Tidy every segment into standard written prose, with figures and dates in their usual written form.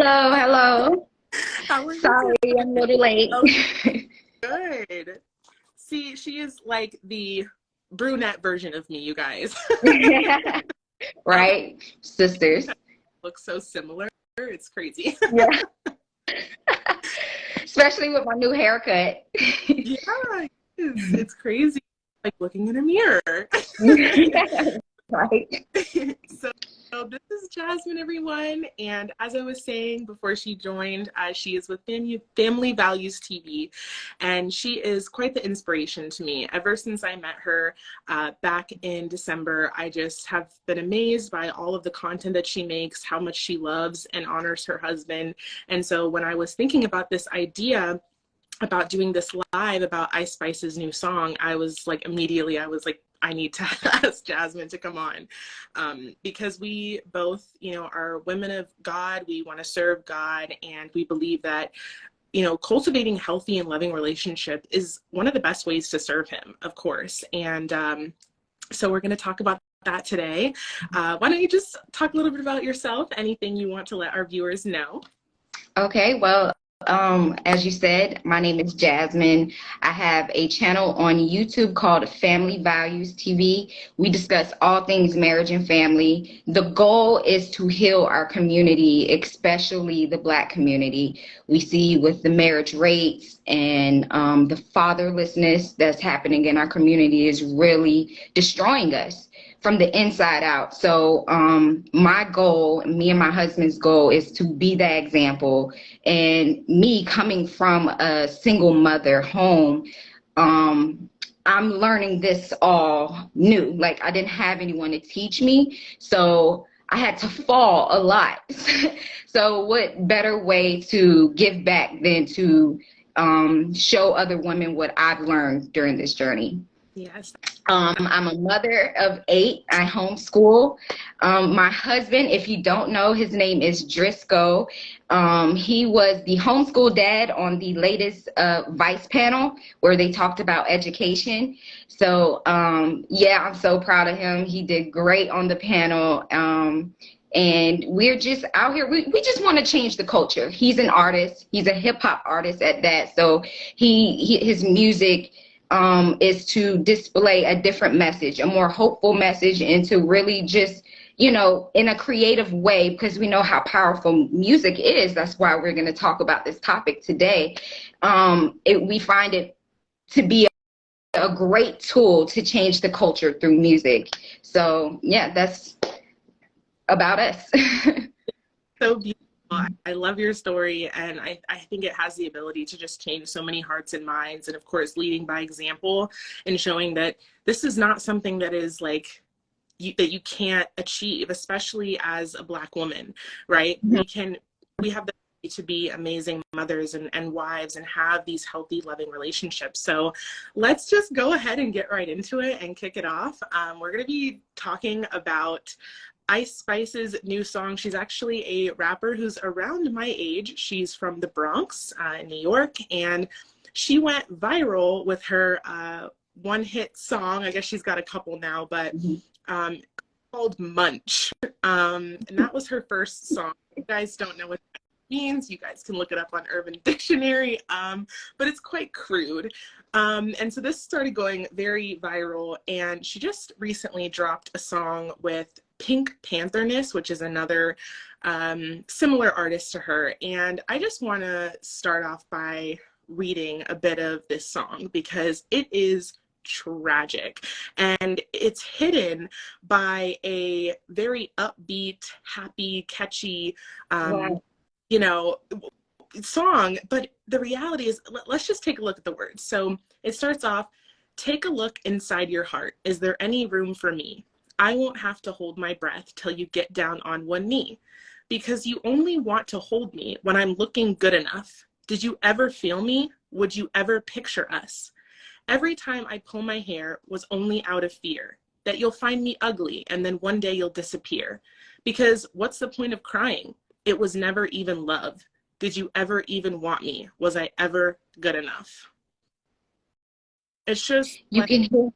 Hello, hello. How are you Sorry, I'm a little late. today? Oh, good. See, she is like the brunette version of me, you guys. Right? Sisters. Look so similar. It's crazy. Yeah. Especially with my new haircut. Yeah, it's crazy. Like looking in a mirror. Right. So, this is Jasmine, everyone. And as I was saying before she joined, she is with Family Values TV. And she is quite the inspiration to me. Ever since I met her back in December, I just have been amazed by all of the content that she makes, how much she loves and honors her husband. And so when I was thinking about this idea about doing this live about Ice Spice's new song, I was like, I need to ask Jasmine to come on, because we both, are women of God. We want to serve God, and we believe that, cultivating healthy and loving relationship is one of the best ways to serve Him, of course. And so we're going to talk about that today. Why don't you just talk a little bit about yourself? Anything you want to let our viewers know? Okay, well, as you said, my name is Jasmine. I have a channel on YouTube called Family Values TV. We discuss all things marriage and family. The goal is to heal our community, especially the Black community. We see with the marriage rates and the fatherlessness that's happening in our community is really destroying us from the inside out. So my goal, me and my husband's goal, is to be that example. And me coming from a single mother home, I'm learning this all new. Like, I didn't have anyone to teach me, so I had to fall a lot. So what better way to give back than to show other women what I've learned during this journey? Yes. I'm a mother of 8. I homeschool. My husband, if you don't know, his name is Driscoll. He was the homeschool dad on the latest Vice panel where they talked about education. So, yeah, I'm so proud of him. He did great on the panel. And we're just out here. We just want to change the culture. He's an artist. He's a hip hop artist at that. So his music is to display a different message, a more hopeful message, and to really just, in a creative way, because we know how powerful music is. That's why we're going to talk about this topic today. We find it to be a great tool to change the culture through music. So, yeah, that's about us. So beautiful. I love your story, and I think it has the ability to just change so many hearts and minds, and of course leading by example and showing that this is not something that is like that you can't achieve, especially as a Black woman, right? Mm-hmm. We have the ability to be amazing mothers and wives and have these healthy, loving relationships. So let's just go ahead and get right into it and kick it off. We're going to be talking about Ice Spice's new song. She's actually a rapper who's around my age. She's from the Bronx in New York, and she went viral with her one-hit song. I guess she's got a couple now, but called Munch. And that was her first song. If you guys don't know what that means, you guys can look it up on Urban Dictionary, but it's quite crude. And so this started going very viral, and she just recently dropped a song with Pink Pantherness, which is another similar artist to her. And I just want to start off by reading a bit of this song because it is tragic, and it's hidden by a very upbeat, happy, catchy, Wow. song. But the reality is, let's just take a look at the words. So it starts off, "Take a look inside your heart. Is there any room for me? I won't have to hold my breath till you get down on one knee, because you only want to hold me when I'm looking good enough. Did you ever feel me? Would you ever picture us? Every time I pull my hair was only out of fear that you'll find me ugly and then one day you'll disappear. Because what's the point of crying? It was never even love. Did you ever even want me? Was I ever good enough?" It's just You like, can hear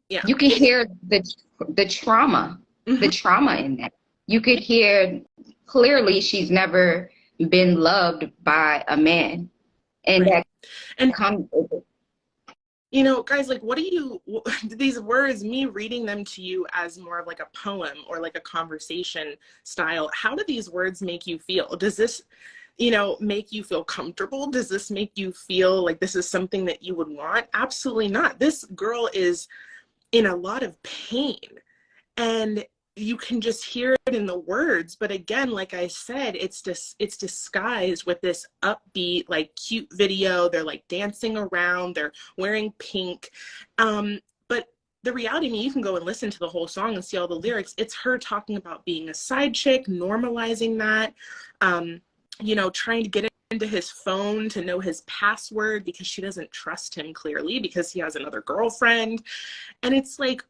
yeah. you can hear the trauma, the trauma in that. You could hear clearly she's never been loved by a man. And Right. And comes, you know, guys, like, what do you, these words, me reading them to you as more of like a poem or like a conversation style, how do these words make you feel? Does this, you know, make you feel comfortable? Does this make you feel like this is something that you would want? Absolutely not. This girl is in a lot of pain, and you can just hear it in the words. But again, like I said, it's disguised with this upbeat, like, cute video. They're like dancing around, they're wearing pink. But the reality, I mean, you can go and listen to the whole song and see all the lyrics. It's her talking about being a side chick, normalizing that, you know, trying to get into his phone to know his password because she doesn't trust him, clearly, because he has another girlfriend. And it's like,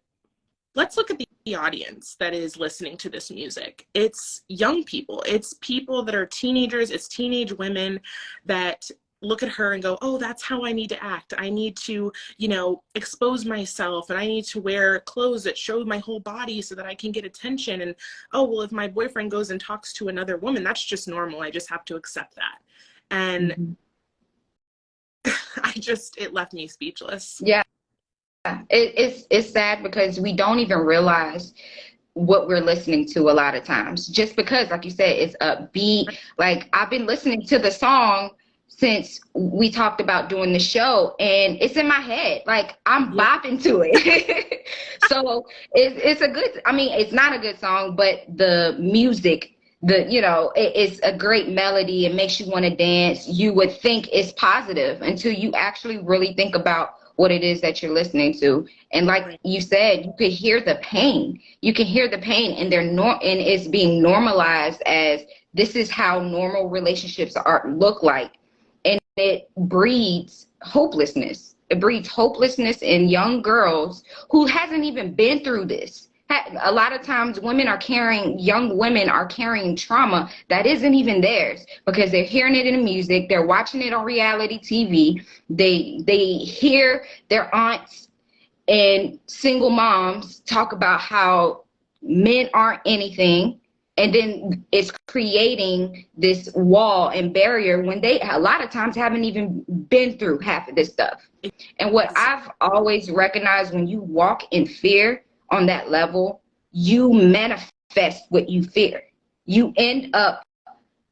let's look at the audience that is listening to this music. It's young people. It's people that are teenagers. It's teenage women that look at her and go, oh, that's how I need to act. I need to, you know, expose myself, and I need to wear clothes that show my whole body so that I can get attention. And, oh, well, if my boyfriend goes and talks to another woman, that's just normal. I just have to accept that. And it left me speechless. yeah. It's sad because we don't even realize what we're listening to a lot of times, just because, like you said, it's upbeat. Like, I've been listening to the song since we talked about doing the show, and it's in my head. Like, I'm bopping to it. So it's a good, I mean, it's not a good song, but the music, you know, it's a great melody. It makes you want to dance. You would think it's positive until you actually really think about what it is that you're listening to. And like you said, you could hear the pain. You can hear the pain, and and it's being normalized as this is how normal relationships look like. And it breeds hopelessness. It breeds hopelessness in young girls who hasn't even been through this. A lot of times young women are carrying trauma that isn't even theirs, because they're hearing it in the music, they're watching it on reality TV, they hear their aunts and single moms talk about how men aren't anything, and then it's creating this wall and barrier when they a lot of times haven't even been through half of this stuff. And what I've always recognized, when you walk in fear on that level, you manifest what you fear. You end up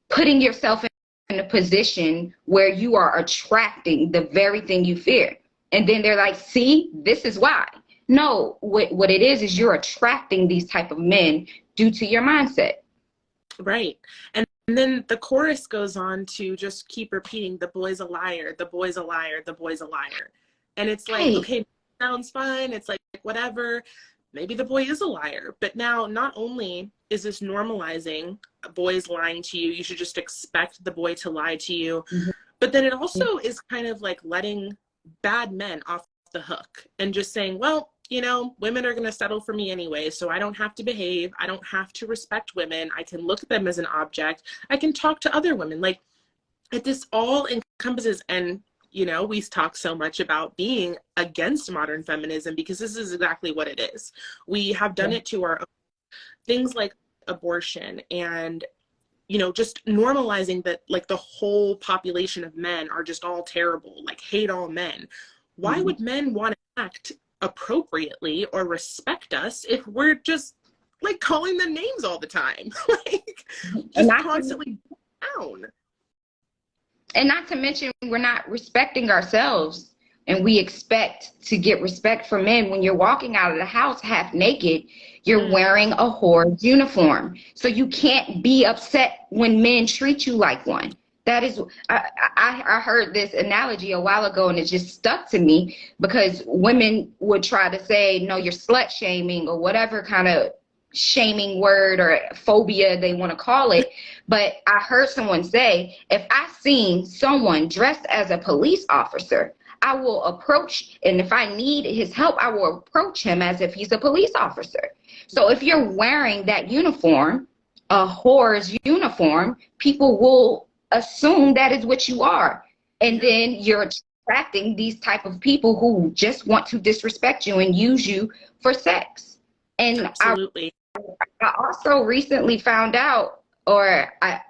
putting yourself in a position where you are attracting the very thing you fear. And then they're like, see, this is why. No, what it is you're attracting these type of men due to your mindset. Right. And then the chorus goes on to just keep repeating, the boy's a liar, the boy's a liar, the boy's a liar. And it's like, okay, sounds fine. It's like, whatever. Maybe the boy is a liar. But now, not only is this normalizing boys lying to you, you should just expect the boy to lie to you. But then it also is kind of like letting bad men off the hook and just saying, well, you know, women are going to settle for me anyway, so I don't have to behave. I don't have to respect women. I can look at them as an object. I can talk to other women. Like, this all encompasses, and you know, we talk so much about being against modern feminism because this is exactly what it is. We have done it to our own. Things like abortion and, you know, just normalizing that, like, the whole population of men are just all terrible, like, hate all men. Why would men want to act appropriately or respect us if we're just, like, calling them names all the time? Like, just constantly down. And not to mention, we're not respecting ourselves, and we expect to get respect from men. When you're walking out of the house half naked, you're wearing a whore's uniform. So you can't be upset when men treat you like one. That is, I heard this analogy a while ago, and it just stuck to me, because women would try to say, no, you're slut shaming, or whatever kind of shaming word or phobia they want to call it. But I heard someone say, if I seen someone dressed as a police officer, I will approach, and if I need his help, I will approach him as if he's a police officer. So if you're wearing that uniform, a whore's uniform, people will assume that is what you are. And then you're attracting these type of people who just want to disrespect you and use you for sex. And absolutely. I also recently found out I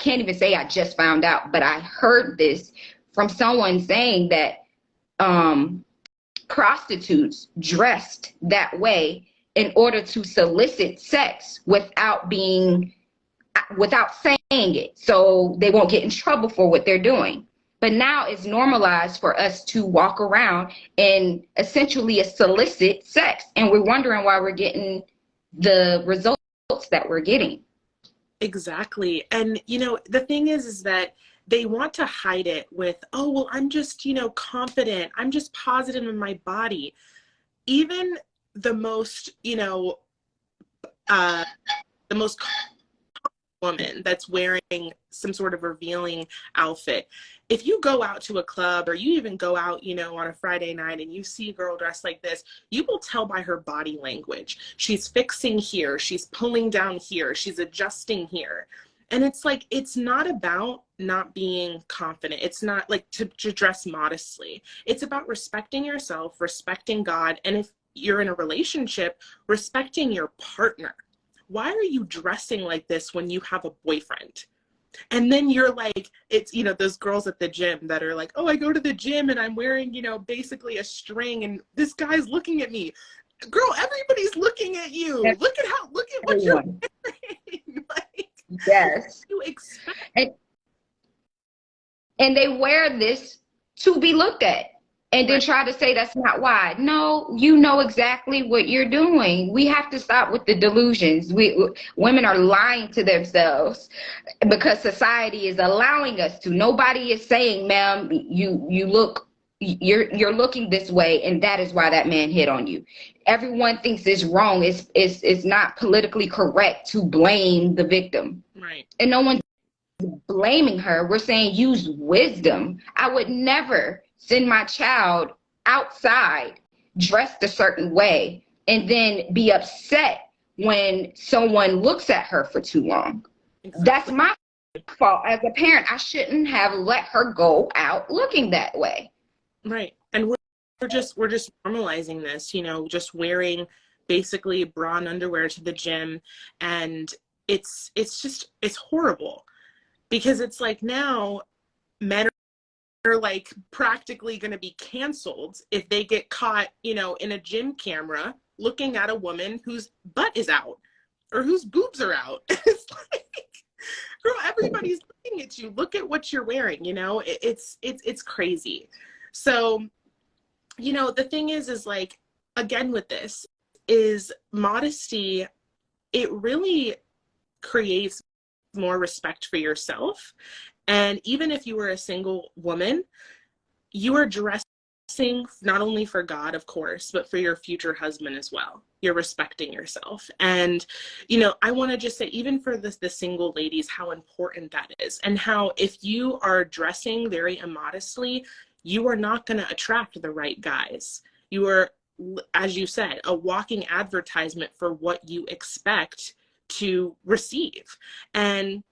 can't even say I just found out, but I heard this from someone saying that prostitutes dressed that way in order to solicit sex without saying it, so they won't get in trouble for what they're doing. But now it's normalized for us to walk around and essentially solicit sex, and we're wondering why we're getting the results that we're getting. Exactly. And, you know, the thing is that they want to hide it with, oh, well, I'm just, you know, confident. I'm just positive in my body. Even the most, you know, the most woman that's wearing some sort of revealing outfit, if you go out to a club or you even go out, you know, on a Friday night and you see a girl dressed like this, you will tell by her body language. She's fixing here, she's pulling down here, she's adjusting here. And it's like, it's not about not being confident. It's not like to dress modestly. It's about respecting yourself, respecting God, and if you're in a relationship, respecting your partner. Why are you dressing like this when you have a boyfriend? And then you're like, it's, you know, those girls at the gym that are like, oh, I go to the gym and I'm wearing, you know, basically a string and this guy's looking at me. Girl, everybody's looking at you. Yes. Look at what you're wearing. Like, yes. You expect. And they wear this to be looked at. And then try to say that's not why. No, you know exactly what you're doing. We have to stop with the delusions. Women are lying to themselves because society is allowing us to. Nobody is saying, ma'am, you're looking this way, and that is why that man hit on you. Everyone thinks it's wrong. It's not politically correct to blame the victim. Right. And no one's blaming her. We're saying use wisdom. I would never send my child outside dressed a certain way and then be upset when someone looks at her for too long. Exactly. That's my fault as a parent. I shouldn't have let her go out looking that way. Right. And we're just normalizing this, you know, just wearing basically bra and underwear to the gym, and it's horrible, because it's like now men are like practically going to be canceled if they get caught, you know, in a gym camera looking at a woman whose butt is out or whose boobs are out. It's like, girl, everybody's looking at you. Look at what you're wearing, you know. It's crazy. So, you know, the thing is like, again, with this is modesty. It really creates more respect for yourself. And even if you were a single woman, you are dressing not only for God, of course, but for your future husband as well. You're respecting yourself. And, you know, I want to just say, even for the single ladies, how important that is, and how if you are dressing very immodestly, you are not going to attract the right guys. You are, as you said, a walking advertisement for what you expect to receive. And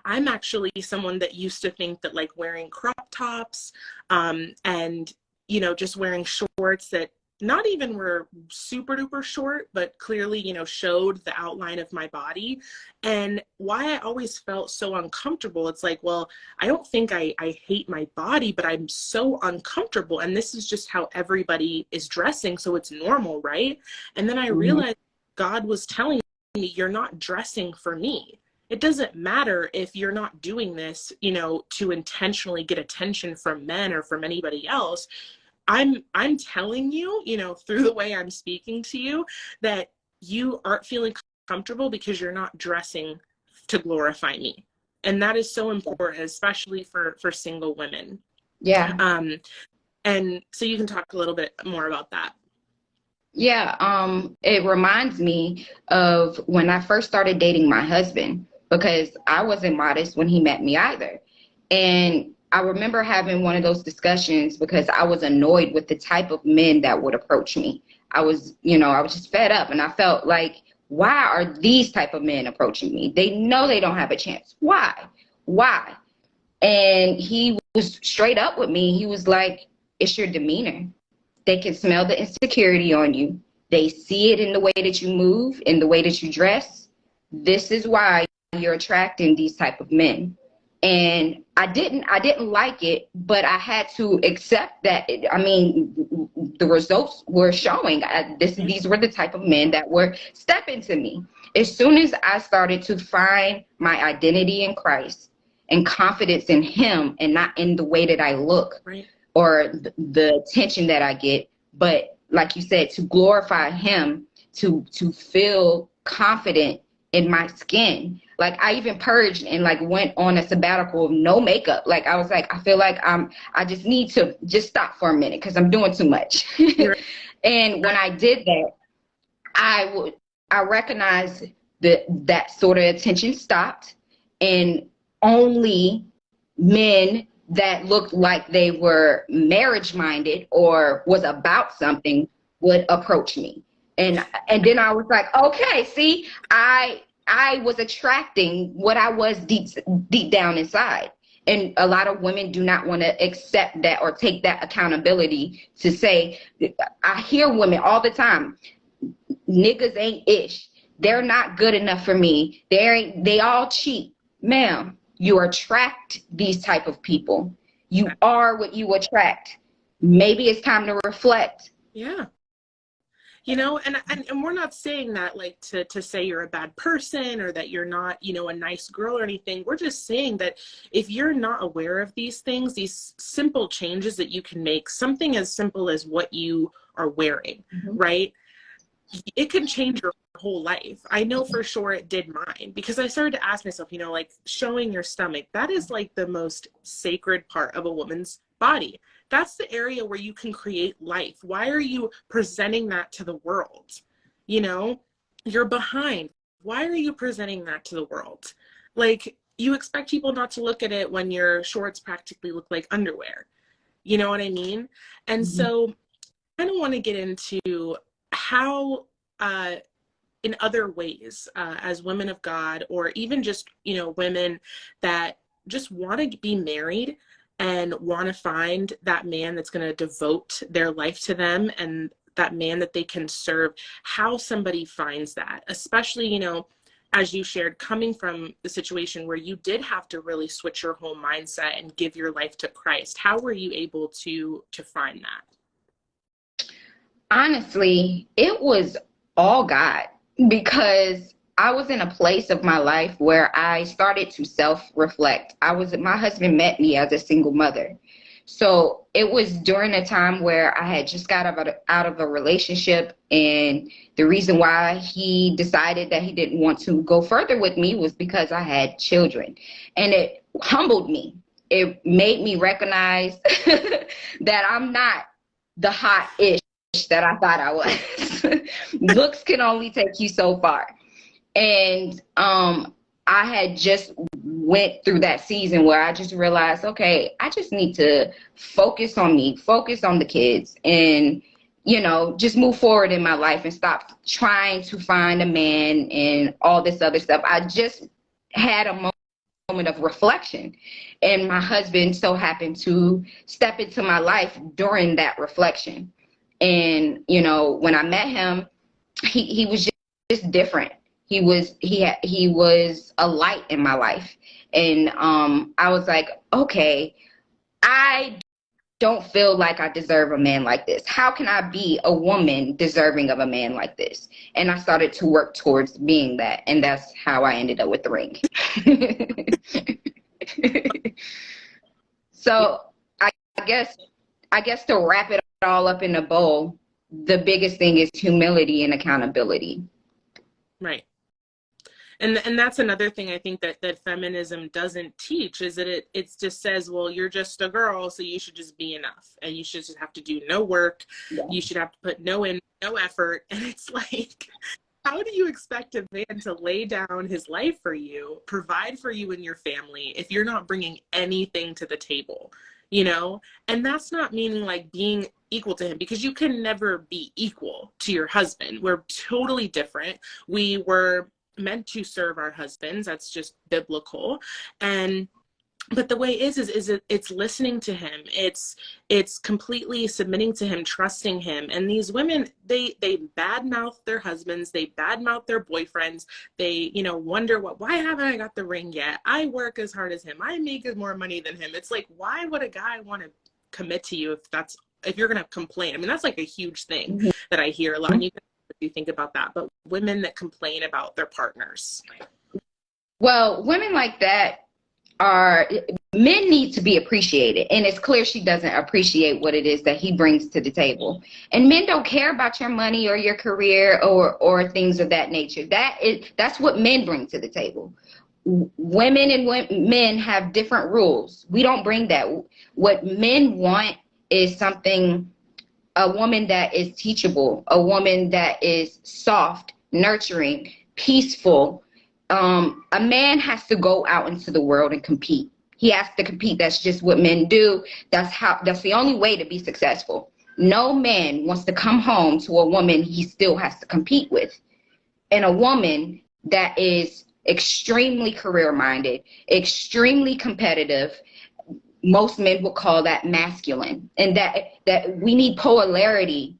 I'm actually someone that used to think that like wearing crop tops and, you know, just wearing shorts that not even were super duper short, but clearly, you know, showed the outline of my body, and why I always felt so uncomfortable. It's like, well, I don't think I hate my body, but I'm so uncomfortable. And this is just how everybody is dressing. So it's normal, right? And then I realized God was telling me, you're not dressing for me. It doesn't matter if you're not doing this, you know, to intentionally get attention from men or from anybody else. I'm telling you, you know, through the way I'm speaking to you, that you aren't feeling comfortable because you're not dressing to glorify me. And that is so important, especially for single women. Yeah. And so you can talk a little bit more about that. Yeah. It reminds me of when I first started dating my husband, because I wasn't modest when he met me either. And I remember having one of those discussions because I was annoyed with the type of men that would approach me. I was just fed up, and I felt like, why are these type of men approaching me? They know they don't have a chance. Why? And he was straight up with me. He was like, it's your demeanor. They can smell the insecurity on you. They see it in the way that you move, in the way that you dress. this is why you're attracting these type of men. And I didn't like it, but I had to accept that. I mean, the results were showing. These were the type of men that were stepping to me. As soon as I started to find my identity in Christ and confidence in him, and not in the way that I look, right, or the attention that I get, but like you said, to glorify him, to feel confident in my skin. Like, I even purged and like went on a sabbatical of no makeup. Like, I was like, I feel like I just need to just stop for a minute because I'm doing too much. And when I did that, I recognized that sort of attention stopped, and only men that looked like they were marriage minded or was about something would approach me. And then I was like, okay, see, I was attracting what I was deep down inside. And a lot of women do not want to accept that or take that accountability to say, I hear women all the time, niggas ain't ish. They're not good enough for me. They all cheat. Ma'am, you attract these type of people. You are what you attract. Maybe it's time to reflect. Yeah. You know, and we're not saying that like to say you're a bad person or that you're not, you know, a nice girl or anything. We're just saying that if you're not aware of these things, these simple changes that you can make, something as simple as what you are wearing, right? It can change your whole life. I know for sure it did mine, because I started to ask myself, you know, like, showing your stomach, that is like the most sacred part of a woman's body. That's the area where you can create life. Why are you presenting that to the world? You know, you're behind. Why are you presenting that to the world? Like, you expect people not to look at it when your shorts practically look like underwear. You know what I mean? And so I don't want to get into how, in other ways, as women of God, or even just, you know, women that just want to be married and want to find that man that's going to devote their life to them, and that man that they can serve, how somebody finds that, especially, you know, as you shared, coming from the situation where you did have to really switch your whole mindset and give your life to Christ. How were you able to find that? Honestly, it was all God, because I was in a place of my life where I started to self-reflect. My husband met me as a single mother. So it was during a time where I had just got out of a relationship, and the reason why he decided that he didn't want to go further with me was because I had children. And it humbled me. It made me recognize that I'm not the hot-ish that I thought I was. Looks can only take you so far. And I had just went through that season where I just realized, okay, I just need to focus on me, focus on the kids, and, you know, just move forward in my life and stop trying to find a man and all this other stuff. I just had a moment of reflection, and my husband so happened to step into my life during that reflection. And, you know, when I met him, he was just different. He was a light in my life. And I was like, okay, I don't feel like I deserve a man like this. How can I be a woman deserving of a man like this? And I started to work towards being that. And that's how I ended up with the ring. So I guess to wrap it all up in a bow, the biggest thing is humility and accountability. Right. And that's another thing I think that feminism doesn't teach, is that it just says, well, you're just a girl, so you should just be enough, and you should just have to do no work. Yeah. You should have to put no effort. And it's like, how do you expect a man to lay down his life for you, provide for you and your family, if you're not bringing anything to the table, you know? And that's not meaning like being equal to him, because you can never be equal to your husband. We're totally different. We were meant to serve our husbands. That's just biblical. but the way it's listening to him. It's completely submitting to him, trusting him. And these women, they badmouth their husbands, they badmouth their boyfriends. They, wonder why haven't I got the ring yet? I work as hard as him. I make more money than him. It's like, why would a guy want to commit to you if you're going to complain? I mean, that's like a huge thing that I hear a lot. And you think about that, but women that complain about their partners. Well, women like that men need to be appreciated, and it's clear she doesn't appreciate what it is that he brings to the table. And men don't care about your money or your career or things of that nature. That's what men bring to the table. Women and men have different rules. We don't bring that. What men want is a woman that is teachable, a woman that is soft, nurturing, peaceful. A man has to go out into the world and compete. He has to compete. That's just what men do. That's the only way to be successful. No man wants to come home to a woman he still has to compete with. And a woman that is extremely career-minded, extremely competitive, most men would call that masculine. And that we need polarity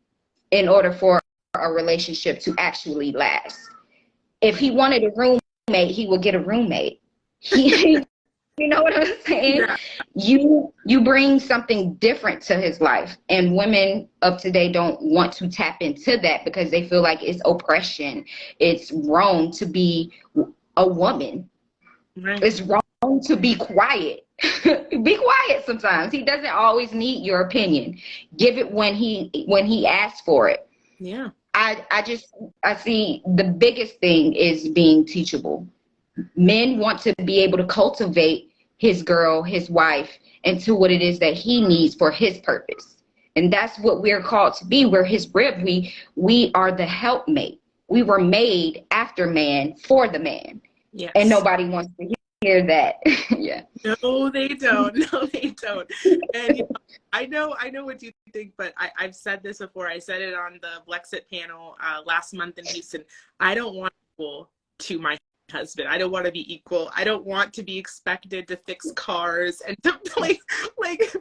in order for a relationship to actually last. If he wanted a roommate, he would get a roommate. You know what I'm saying? Yeah. You bring something different to his life, and women of today don't want to tap into that because they feel like it's oppression. It's wrong to be a woman. Right. It's wrong to be quiet. Be quiet sometimes. He doesn't always need your opinion. Give it when he asks for it. Yeah. I see the biggest thing is being teachable. Men want to be able to cultivate his girl, his wife, into what it is that he needs for his purpose. And that's what we're called to be. We're his rib. We are the helpmate. We were made after man for the man. Yes. And nobody wants to hear that. Yeah. No, they don't. No, they don't. And I know what you think, but I've said this before. I said it on the Blexit panel last month in Houston. I don't want equal to my husband. I don't want to be equal. I don't want to be expected to fix cars and to like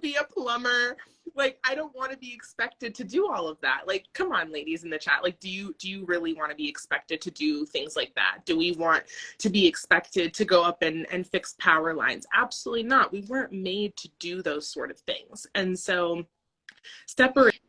be a plumber. Like, I don't want to be expected to do all of that. Like, come on, ladies in the chat. Like, do you really want to be expected to do things like that? Do we want to be expected to go up and fix power lines? Absolutely not. We weren't made to do those sort of things. And so separate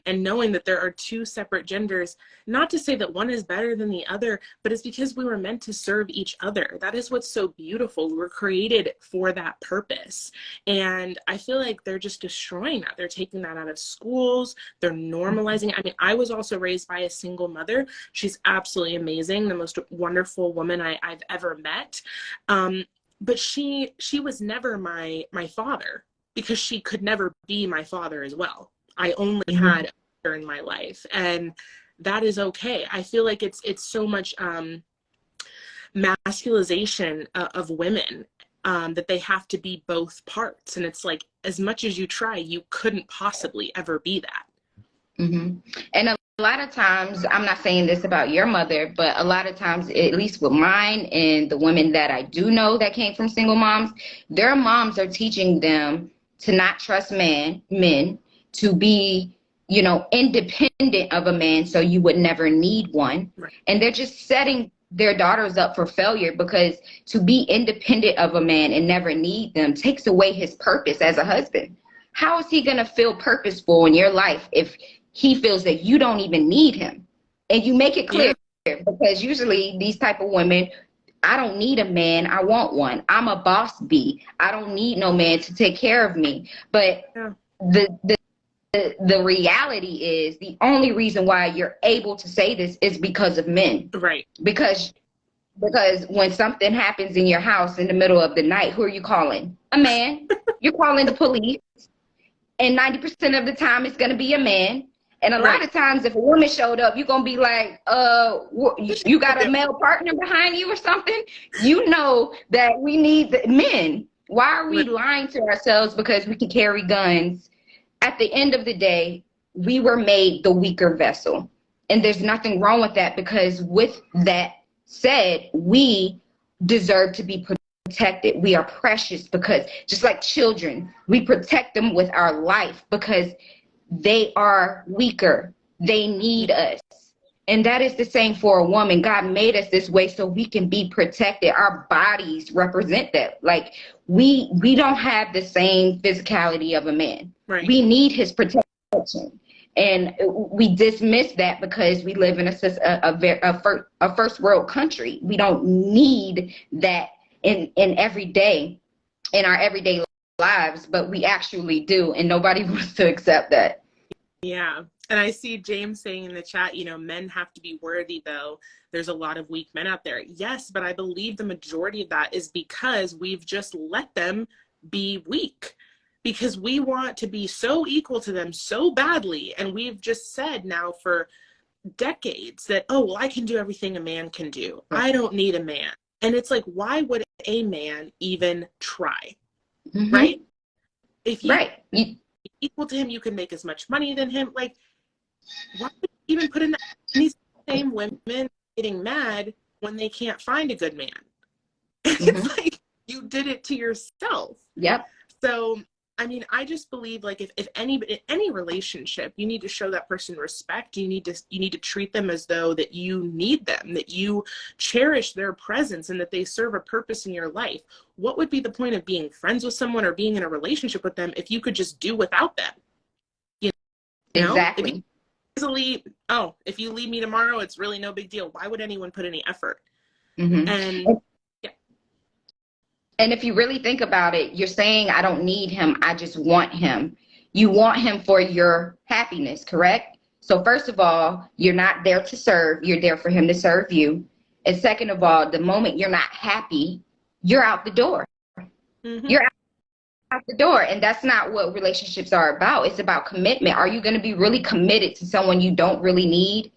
and knowing that there are two separate genders, not to say that one is better than the other, but it's because we were meant to serve each other. That is what's so beautiful. We were created for that purpose. And I feel like they're just destroying that. They're taking that out of schools. They're normalizing it. I mean, I was also raised by a single mother. She's absolutely amazing, the most wonderful woman I've ever met. But she was never my father, because she could never be my father as well. I only had her in my life, and that is okay. I feel like it's so much masculization of women that they have to be both parts. And it's like, as much as you try, you couldn't possibly ever be that. Mm-hmm. And a lot of times, I'm not saying this about your mother, but a lot of times, at least with mine and the women that I do know that came from single moms, their moms are teaching them to not trust men, to be, independent of a man so you would never need one. Right. And they're just setting their daughters up for failure, because to be independent of a man and never need them takes away his purpose as a husband. How is he going to feel purposeful in your life if he feels that you don't even need him? And you make it clear, because usually these type of women, I don't need a man, I want one. I'm a boss bee. I don't need no man to take care of me. But the reality is, the only reason why you're able to say this is because of men. Right. Because when something happens in your house in the middle of the night, who are you calling? A man. You're calling the police. And 90% of the time, it's going to be a man. And a lot of times, if a woman showed up, you're going to be like, you got a male partner behind you or something? You know that we need the men. Why are we lying to ourselves because we can carry guns? At the end of the day, we were made the weaker vessel. And there's nothing wrong with that, because with that said, we deserve to be protected. We are precious because just like children, we protect them with our life because they are weaker. They need us. And that is the same for a woman. God made us this way so we can be protected. Our bodies represent that. Like we don't have the same physicality of a man. Right. We need his protection. And we dismiss that because we live in a first world country. We don't need that in our everyday lives, but we actually do. And nobody wants to accept that. Yeah. And I see James saying in the chat, men have to be worthy, though. There's a lot of weak men out there. Yes, but I believe the majority of that is because we've just let them be weak, because we want to be so equal to them so badly. And we've just said now for decades that, oh, well, I can do everything a man can do. I don't need a man. And it's like, why would a man even try? Mm-hmm. Right? If you equal to him, you can make as much money than him. Like, why would you even put in that? These same women getting mad when they can't find a good man. Mm-hmm. It's like you did it to yourself. Yep. So, I mean, I just believe like if any relationship, you need to show that person respect. You need to treat them as though that you need them, that you cherish their presence, and that they serve a purpose in your life. What would be the point of being friends with someone or being in a relationship with them if you could just do without them? Exactly. If you leave me tomorrow, it's really no big deal. Why would anyone put any effort? Mm-hmm. And if you really think about it, you're saying, I don't need him. I just want him. You want him for your happiness, correct? So first of all, you're not there to serve. You're there for him to serve you. And second of all, the moment you're not happy, you're out the door. Mm-hmm. You're out the door. And that's not what relationships are about. It's about commitment. Are you going to be really committed to someone you don't really need?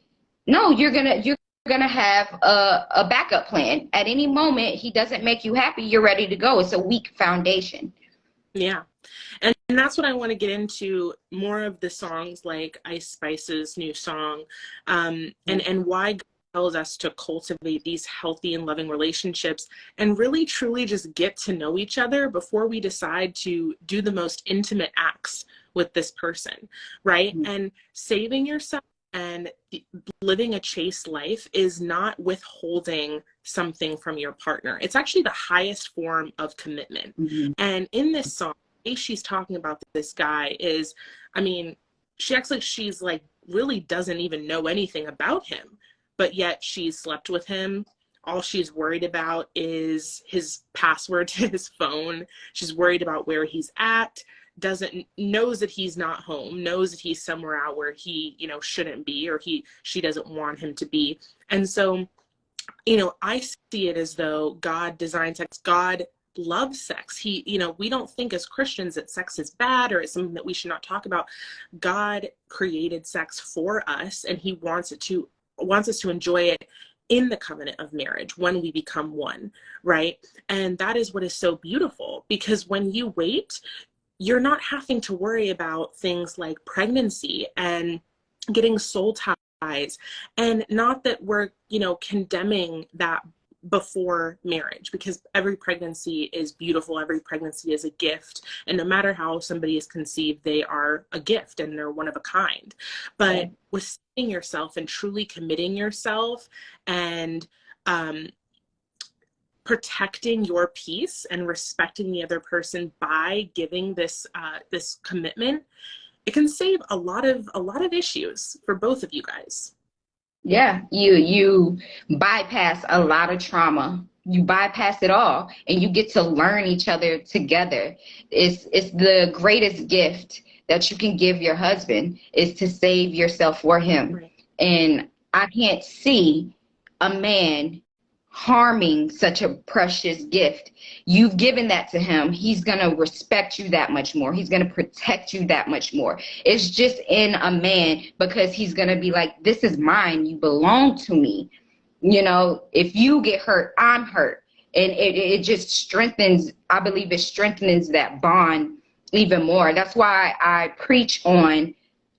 No, you're going to have a backup plan. At any moment he doesn't make you happy, you're ready to go. It's a weak foundation. Yeah. And that's what I want to get into more of the songs like Ice Spice's new song, and why God tells us to cultivate these healthy and loving relationships and really truly just get to know each other before we decide to do the most intimate acts with this person, right? Mm-hmm. And saving yourself and living a chaste life is not withholding something from your partner. It's actually the highest form of commitment. Mm-hmm. And in this song, she's talking about this guy is, I mean, she acts like she's like really doesn't even know anything about him, but yet she's slept with him. All she's worried about is his password to his phone. She's worried about where he's at. Knows that he's not home, knows that he's somewhere out where he, shouldn't be, or she doesn't want him to be. And so, I see it as though God designed sex. God loves sex. We don't think as Christians that sex is bad or it's something that we should not talk about. God created sex for us, and he wants us to enjoy it in the covenant of marriage when we become one, right? And that is what is so beautiful, because when you wait, you're not having to worry about things like pregnancy and getting soul ties. And not that we're, condemning that before marriage, because every pregnancy is beautiful. Every pregnancy is a gift. And no matter how somebody is conceived, they are a gift and they're one of a kind. But with saving yourself and truly committing yourself and, protecting your peace and respecting the other person by giving this commitment, it can save a lot of issues for both of you guys. Yeah, you bypass a lot of trauma. You bypass it all, and you get to learn each other together. It's the greatest gift that you can give your husband, is to save yourself for him. Right. And I can't see a man harming such a precious gift. You've given that to him. He's going to respect you that much more. He's going to protect you that much more. It's just in a man, because he's going to be like, this is mine. You belong to me. If you get hurt, I'm hurt. And it just strengthens, I believe it strengthens that bond even more. That's why I preach on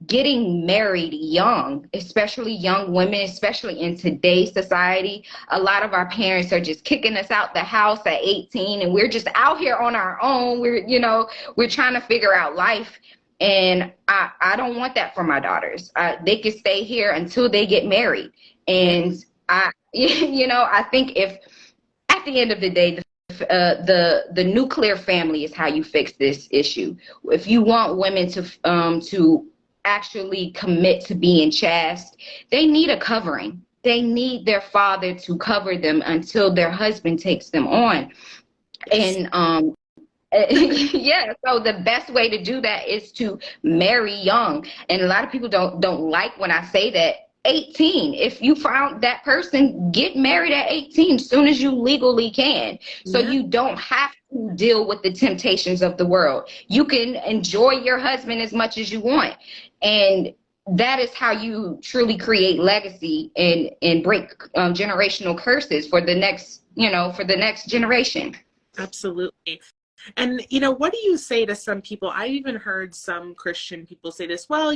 getting married young, especially young women, especially in today's society. A lot of our parents are just kicking us out the house at 18, and we're just out here on our own. We're trying to figure out life. And I don't want that for my daughters. They can stay here until they get married. And I think if at the end of the day, the nuclear family is how you fix this issue. If you want women to actually commit to being chaste, they need a covering. They need their father to cover them until their husband takes them on. And yeah, so the best way to do that is to marry young. And a lot of people don't like when I say that. 18, if you found that person, get married at 18 as soon as you legally can, so you don't have to deal with the temptations of the world. You can enjoy your husband as much as you want, and that is how you truly create legacy and break generational curses for the next generation. Absolutely. And, what do you say to some people? I've even heard some Christian people say this, well,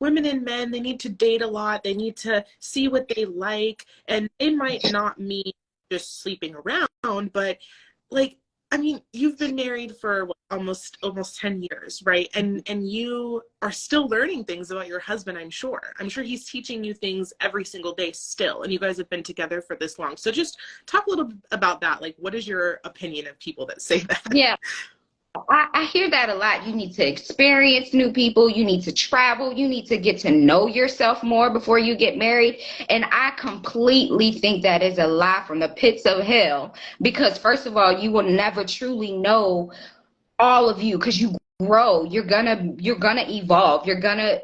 women and men, they need to date a lot. They need to see what they like. And it might not mean just sleeping around, but you've been married for almost 10 years, right? And you are still learning things about your husband, I'm sure. I'm sure he's teaching you things every single day still, and you guys have been together for this long. So just talk a little bit about that. Like, what is your opinion of people that say that? Yeah. I hear that a lot. You need to experience new people. You need to travel. You need to get to know yourself more before you get married. And I completely think that is a lie from the pits of hell, because first of all, you will never truly know all of you, because you grow. You're gonna evolve. You're gonna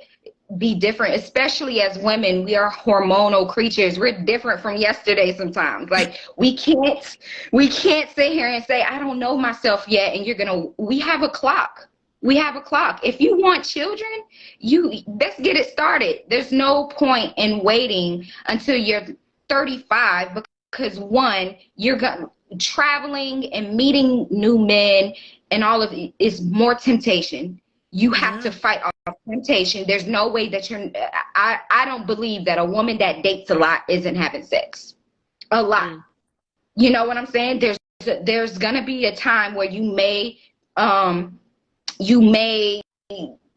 be different, especially as women. We are hormonal creatures. We're different from yesterday sometimes. Like, we can't sit here and say, I don't know myself yet. And we have a clock. If you want children, let's get it started. There's no point in waiting until you're 35, because one, you're traveling and meeting new men, and all of it is more temptation. You have to fight off temptation. There's no way that I don't believe that a woman that dates a lot isn't having sex a lot. You know what I'm saying? There's gonna be a time where you may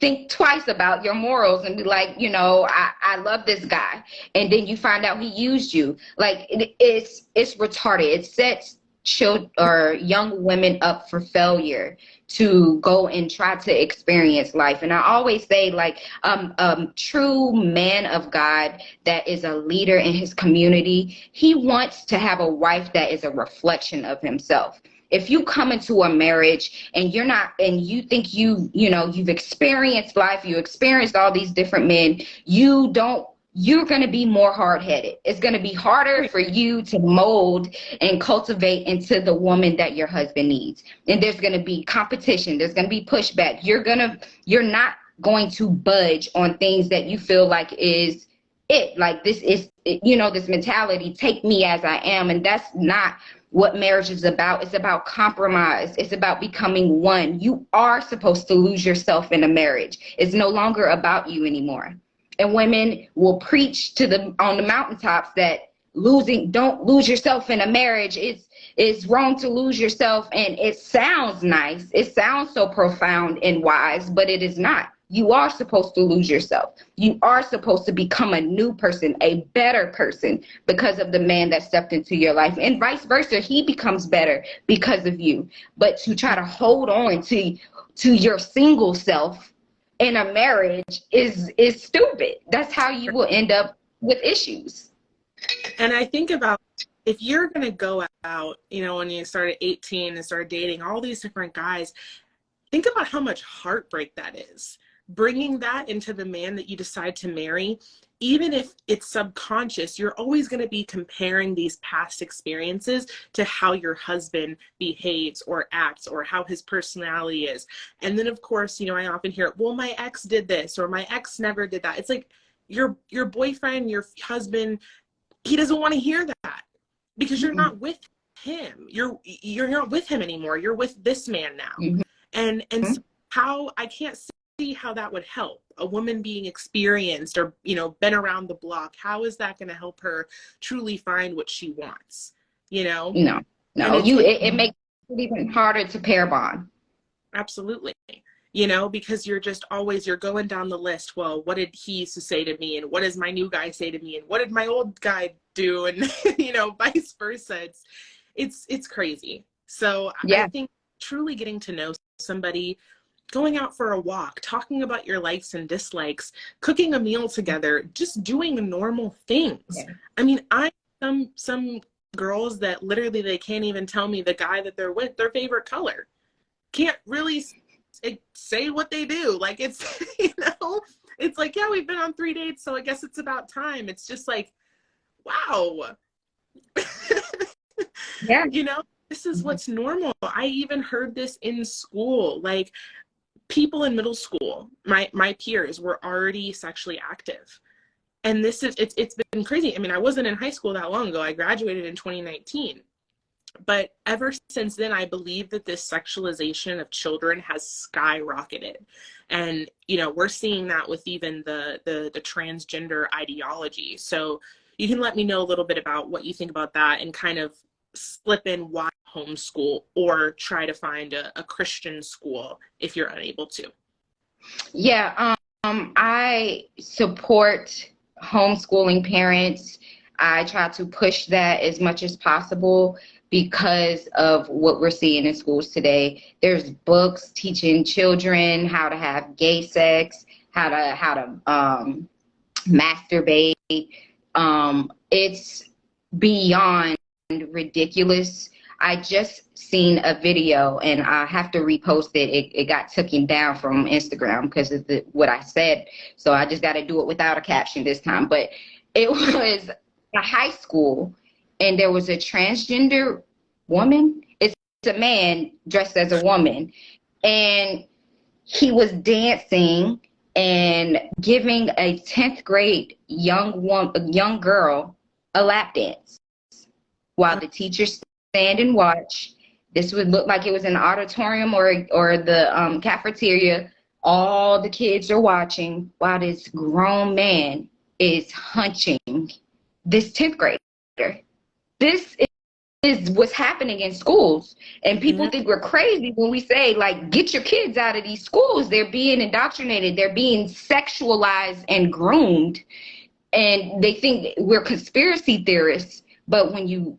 think twice about your morals and be like, I love this guy, and then you find out he used you. Like, it's retarded. It sets children or young women up for failure to go and try to experience life. And I always say, like, true man of God that is a leader in his community, he wants to have a wife that is a reflection of himself. If you come into a marriage and you're not, and you think you've experienced life, you experienced all these different men, you're going to be more hard-headed. It's going to be harder for you to mold and cultivate into the woman that your husband needs. And there's going to be competition. There's going to be pushback. You're not going to budge on things that you feel like is it. Like, this is, this mentality, take me as I am. And that's not what marriage is about. It's about compromise. It's about becoming one. You are supposed to lose yourself in a marriage. It's no longer about you anymore. And women will preach on the mountaintops that don't lose yourself in a marriage. It's wrong to lose yourself. And it sounds nice. It sounds so profound and wise, but it is not. You are supposed to lose yourself. You are supposed to become a new person, a better person, because of the man that stepped into your life, and vice versa. He becomes better because of you. But to try to hold on to your single self in a marriage is stupid. That's how you will end up with issues. And I think about, if you're going to go out, when you started 18 and started dating all these different guys, think about how much heartbreak that is. Bringing that into the man that you decide to marry, even if it's subconscious, you're always going to be comparing these past experiences to how your husband behaves or acts or how his personality is. And then, of course, I often hear, well, my ex did this or my ex never did that. It's like your boyfriend, your husband, he doesn't want to hear that, because you're not with him. You're not with him anymore. You're with this man now. And so how I can't see how that would help a woman being experienced or, you know, been around the block. How is that going to help her truly find what she wants, you know? No, And no, it's like, it makes it even harder to pair bond. absolutely. You know, because you're just always, you're going down the list. Well, what did he used to say to me? And what does my new guy say to me? And what did my old guy do? And, you know, vice versa. It's crazy. So Yeah. I think truly getting to know somebody, going out for a walk, talking about your likes and dislikes, cooking a meal together, just doing normal things. Yeah. I mean, some girls that literally they can't even tell me the guy that they're with, their favorite color. Can't really say what they do. Like, it's, you know, it's like, yeah, we've been on 3 dates, so I guess it's about time. It's just like, wow. Yeah. You know, this is what's normal. I even heard this in school. Like, people in middle school, my peers were already sexually active. And this is, it's been crazy. I mean, I wasn't in high school that long ago. I graduated in 2019. But ever since then, I believe that this sexualization of children has skyrocketed. And, you know, we're seeing that with even the transgender ideology. So you can let me know a little bit about what you think about that and kind of slip in why homeschool or try to find a Christian school if you're unable to. Yeah, I support homeschooling parents. I try to push that as much as possible because of what we're seeing in schools today. There's books teaching children how to have gay sex, how to masturbate. It's beyond ridiculous. I just seen a video, and I have to repost it. It got taken down from Instagram because of what I said. So I just got to do it without a caption this time. But it was a high school, and there was a transgender woman. It's a man dressed as a woman, and he was dancing and giving a 10th grade young girl a lap dance while the teacher stand and watch. This would look like it was an auditorium or the cafeteria. All the kids are watching while this grown man is hunching this 10th grader. This is what's happening in schools. And people think we're crazy when we say, like, get your kids out of these schools. They're being indoctrinated. They're being sexualized and groomed. And they think we're conspiracy theorists. But when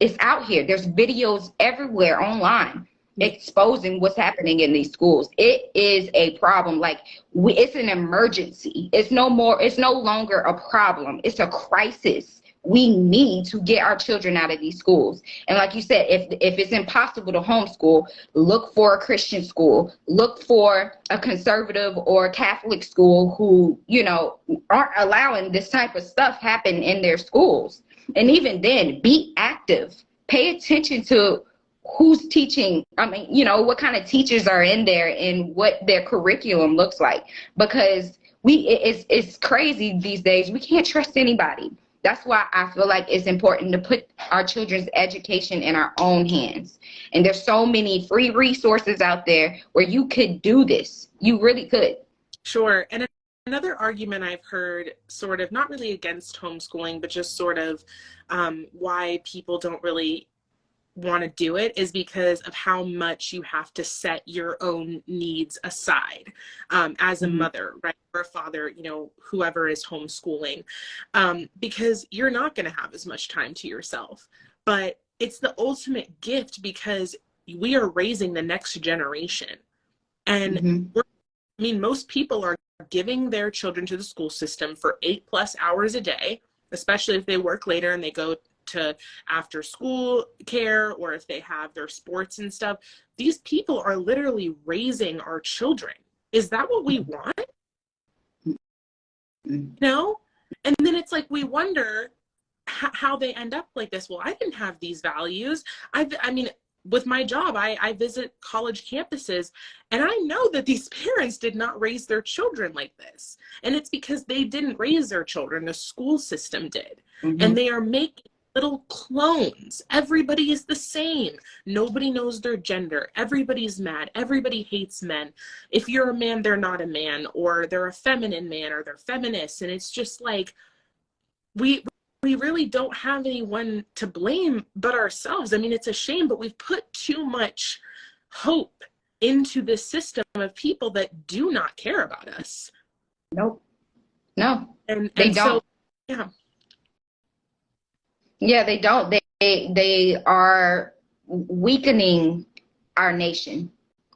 it's out here, there's videos everywhere online exposing what's happening in these schools. It is a problem. Like, it's an emergency. It's no longer a problem. It's a crisis. We need to get our children out of these schools. And like you said, if it's impossible to homeschool, look for a Christian school, look for a conservative or Catholic school who, you know, aren't allowing this type of stuff happen in their schools. And even then, be active. Pay attention to who's teaching. I mean, you know, what kind of teachers are in there and what their curriculum looks like. Because it's crazy these days. We can't trust anybody. That's why I feel like it's important to put our children's education in our own hands. And there's so many free resources out there where you could do this. You really could. Sure. And another argument I've heard, sort of not really against homeschooling, but just sort of why people don't really want to do it, is because of how much you have to set your own needs aside as a mother, right, or a father, you know, whoever is homeschooling, because you're not going to have as much time to yourself. But it's the ultimate gift because we are raising the next generation. And I mean, most people are giving their children to the school system for 8+ hours a day, especially if they work later and they go to after school care, or if they have their sports and stuff. These people are literally raising our children. Is that what we want? No? And then it's like, we wonder how they end up like this. Well, I didn't have these values. I mean, with my job, I visit college campuses, and I know that these parents did not raise their children like this. And it's because they didn't raise their children. The school system did. And they are making little clones. Everybody is the same. Nobody knows their gender. Everybody's mad. Everybody hates men. If you're a man, they're not a man, or they're a feminine man, or they're feminists. And it's just like, we really don't have anyone to blame but ourselves. I mean, it's a shame, but we've put too much hope into this system of people that do not care about us. Nope. No, And they don't. So, yeah. Yeah, they don't. They are weakening our nation.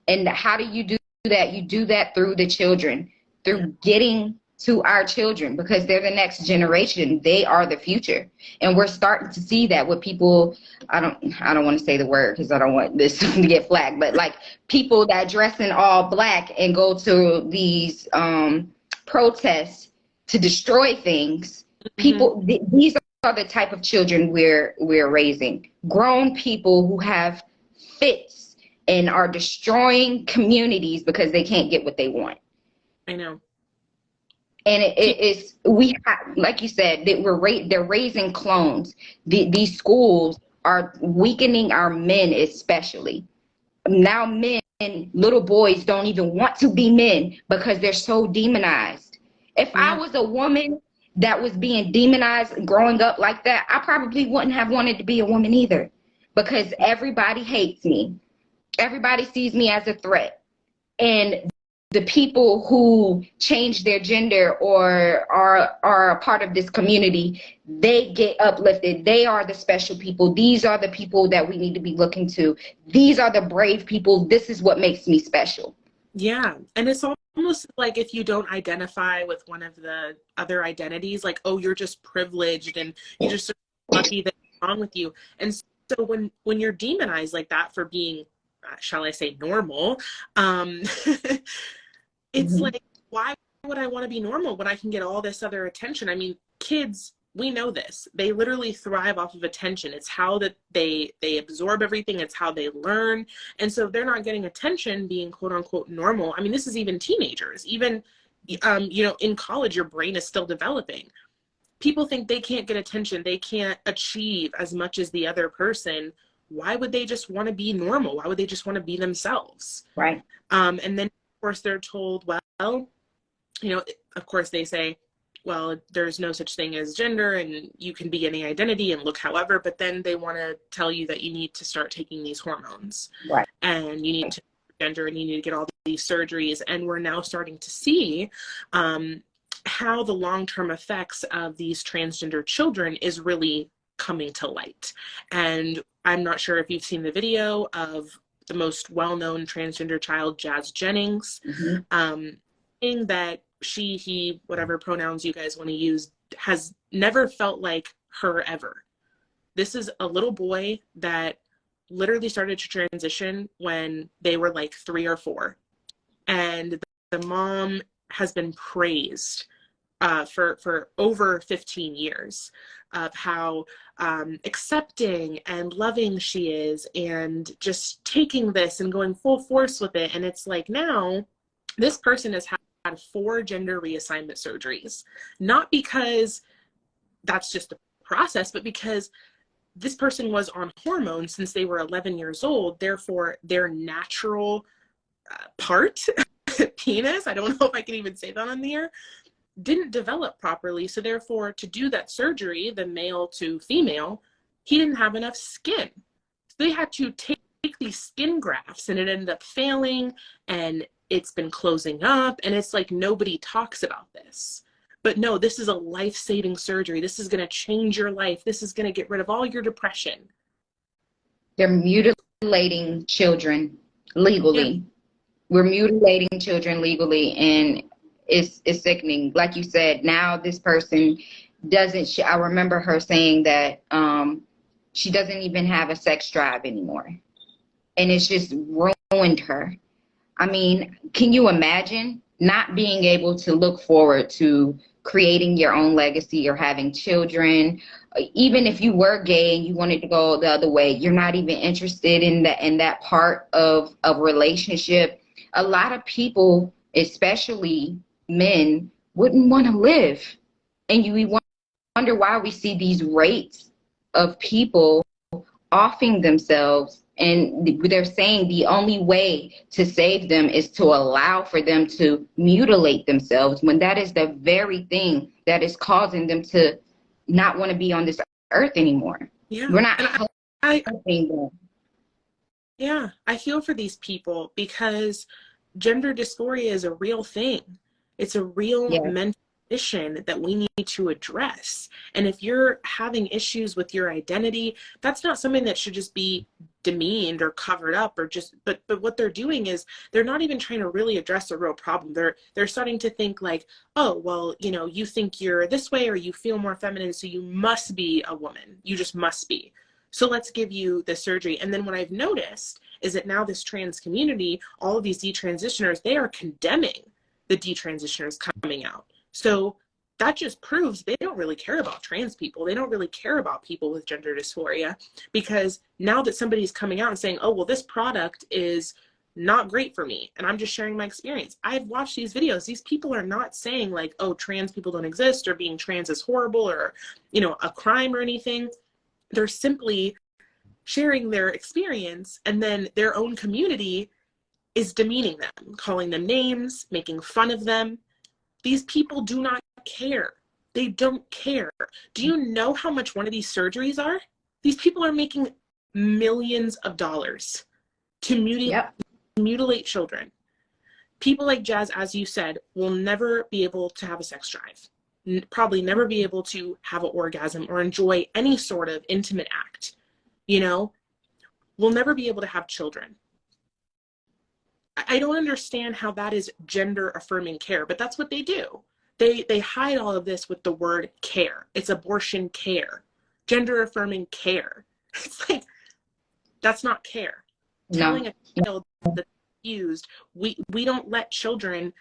And how do you do that? You do that through the children, through getting to our children, because they're the next generation. They are the future. And we're starting to see that with people. I don't want to say the word because I don't want this to get flagged, but like people that dress in all black and go to these protests to destroy things. People, these are the type of children we're raising. Grown people who have fits and are destroying communities because they can't get what they want. I know. And it's we have, like you said, that they're raising clones. These schools are weakening our men, especially now. Men, little boys don't even want to be men because they're so demonized. If I was a woman that was being demonized growing up like that, I probably wouldn't have wanted to be a woman either, because everybody hates me. Everybody sees me as a threat. And the people who change their gender or are a part of this community, they get uplifted. They are the special people. These are the people that we need to be looking to. These are the brave people. This is what makes me special. Yeah. And it's almost like if you don't identify with one of the other identities, like, oh, you're just privileged and you're just so lucky that what's wrong with you. And so when you're demonized like that for being, shall I say, normal, it's like, why would I want to be normal when I can get all this other attention? I mean, kids, we know this. They literally thrive off of attention. It's how that they absorb everything. It's how they learn. And so if they're not getting attention being quote unquote normal. I mean, this is even teenagers. Even, in college, your brain is still developing. People think they can't get attention. They can't achieve as much as the other person. Why would they just want to be normal? Why would they just want to be themselves? Right. And then, of course, they're told, well, of course they say, well, there's no such thing as gender and you can be any identity and look however, but then they want to tell you that you need to start taking these hormones. Right. And you need to gender and you need to get all these surgeries. And we're now starting to see how the long-term effects of these transgender children is really coming to light. And I'm not sure if you've seen the video of the most well-known transgender child, Jazz Jennings, saying that she, he, whatever pronouns you guys want to use, has never felt like her ever. This is a little boy that literally started to transition when they were like 3 or 4. And the mom has been praised for over 15 years of how accepting and loving she is and just taking this and going full force with it. And it's like now this person has had 4 gender reassignment surgeries, not because that's just a process, but because this person was on hormones since they were 11 years old. Therefore, their natural part, penis, I don't know if I can even say that on the air, didn't develop properly. So therefore, to do that surgery, the male to female, he didn't have enough skin. So they had to take these skin grafts and it ended up failing and it's been closing up. And it's like nobody talks about this. But no, this is a life-saving surgery. This is going to change your life. This is going to get rid of all your depression. They're mutilating children legally. Yeah. We're mutilating children legally, and it's sickening. Like you said, now this person doesn't, I remember her saying that she doesn't even have a sex drive anymore. And it's just ruined her. I mean, can you imagine not being able to look forward to creating your own legacy or having children? Even if you were gay and you wanted to go the other way, you're not even interested in that part of a relationship. A lot of people, especially men, wouldn't want to live. And we wonder why we see these rates of people offing themselves, and they're saying the only way to save them is to allow for them to mutilate themselves, when that is the very thing that is causing them to not want to be on this earth anymore. Yeah. We're not And helping them. yeah, I feel for these people because gender dysphoria is a real thing. It's a real Yeah. mental condition that we need to address. And if you're having issues with your identity, that's not something that should just be demeaned or covered up or just, but what they're doing is they're not even trying to really address a real problem. They're starting to think like, oh, well, you know, you think you're this way or you feel more feminine, so you must be a woman. You just must be. So let's give you the surgery. And then what I've noticed is that now this trans community, all of these detransitioners, they are condemning the detransitioners coming out. So that just proves they don't really care about trans people. They don't really care about people with gender dysphoria, because now that somebody's coming out and saying, oh, well, this product is not great for me, and I'm just sharing my experience. I've watched these videos. These people are not saying like, oh, trans people don't exist, or being trans is horrible, or, you know, a crime or anything. They're simply sharing their experience, and then their own community is demeaning them, calling them names, making fun of them. These people do not care. They don't care. Do you know how much one of these surgeries are? These people are making millions of dollars to mutilate children. People like Jazz, as you said, will never be able to have a sex drive, probably never be able to have an orgasm or enjoy any sort of intimate act. You know, we'll never be able to have children. I don't understand how that is gender affirming care, but that's what they do. They hide all of this with the word care. It's abortion care, gender affirming care. It's like, that's not care. No. Telling a child that's used, we don't let children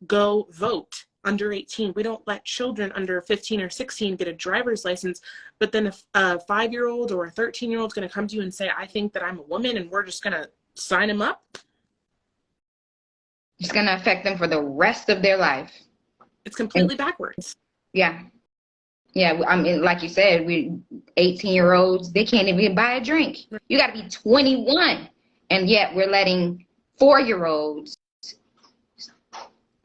go vote under 18. We don't let children under 15 or 16 get a driver's license. But then if a 5-year-old or a 13-year-old is going to come to you and say, I think that I'm a woman, and we're just going to sign them up. It's going to affect them for the rest of their life. It's completely backwards. Yeah. Yeah. I mean, like you said, we 18-year-olds, they can't even buy a drink. You got to be 21. And yet we're letting 4-year-olds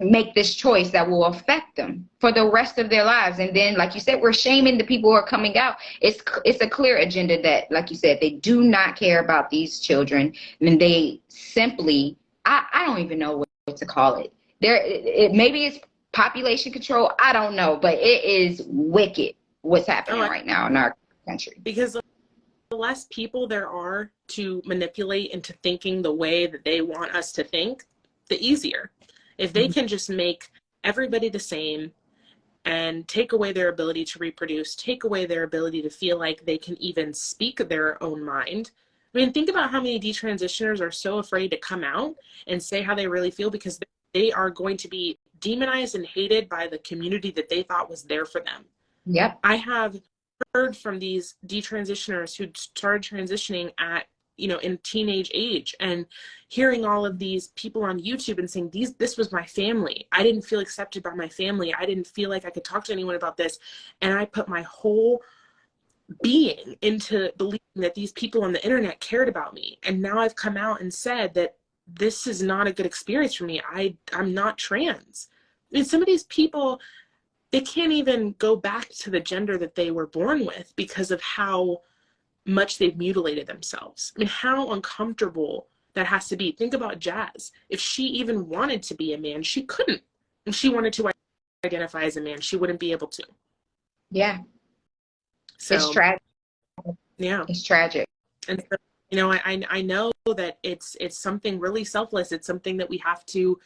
make this choice that will affect them for the rest of their lives. And then, like you said, we're shaming the people who are coming out. It's a clear agenda that, like you said, they do not care about these children. And they simply, I don't even know what to call it. Maybe it's population control. I don't know, but it is wicked what's happening right now in our country. Because the less people there are to manipulate into thinking the way that they want us to think, the easier. If they can just make everybody the same and take away their ability to reproduce, take away their ability to feel like they can even speak their own mind. I mean, think about how many detransitioners are so afraid to come out and say how they really feel, because they are going to be demonized and hated by the community that they thought was there for them. Yep. I have heard from these detransitioners who started transitioning at, you know, in teenage age, and hearing all of these people on YouTube and saying, this was my family. I didn't feel accepted by my family. I didn't feel like I could talk to anyone about this. And I put my whole being into believing that these people on the internet cared about me. And now I've come out and said that this is not a good experience for me. I'm not trans. I mean, some of these people, they can't even go back to the gender that they were born with because of how much they've mutilated themselves. I mean, how uncomfortable that has to be. Think about Jazz. If she even wanted to be a man, she couldn't. If she wanted to identify as a man, she wouldn't be able to. Yeah. So, it's tragic. Yeah. It's tragic. And so, you know, I know that it's something really selfless. It's something that we have to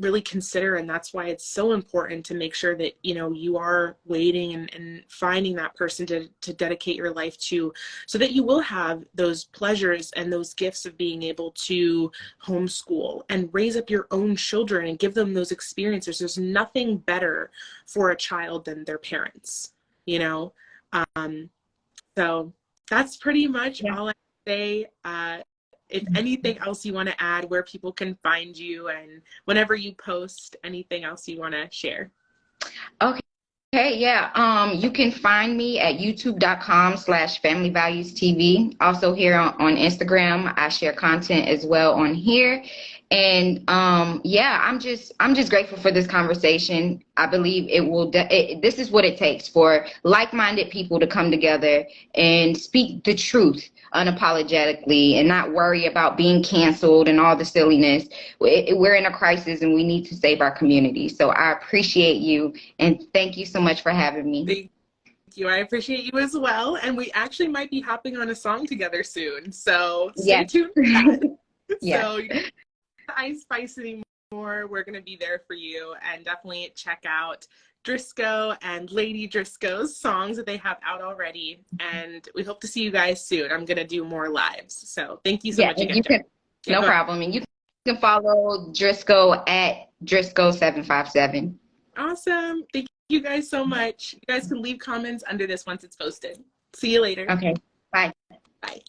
really consider, and that's why it's so important to make sure that, you know, you are waiting and finding that person to dedicate your life to, so that you will have those pleasures and those gifts of being able to homeschool and raise up your own children and give them those experiences. There's nothing better for a child than their parents, you know. So that's pretty much all I say. If anything else you want to add, where people can find you, and whenever you post, anything else you want to share. Okay. Okay, yeah. You can find me at youtube.com/familyvaluestv. Also here on Instagram, I share content as well on here. And yeah, I'm just grateful for this conversation. I believe this is what it takes for like-minded people to come together and speak the truth unapologetically and not worry about being canceled and all the silliness. We're in a crisis and we need to save our community. So I appreciate you and thank you so much for having me. Thank you. I appreciate you as well. And we actually might be hopping on a song together soon. So stay Yes. tuned for that. Yes. So Ice Spice anymore, we're going to be there for you. And definitely check out Driscoll and Lady Driscoll's songs that they have out already. And we hope to see you guys soon. I'm going to do more lives. So thank you so Yeah, much and again, you Jen. can, no problem. And you can follow Driscoll at Driscoll757. Awesome. Thank you guys so much. You guys can leave comments under this once it's posted. See you later. Okay. Bye. Bye.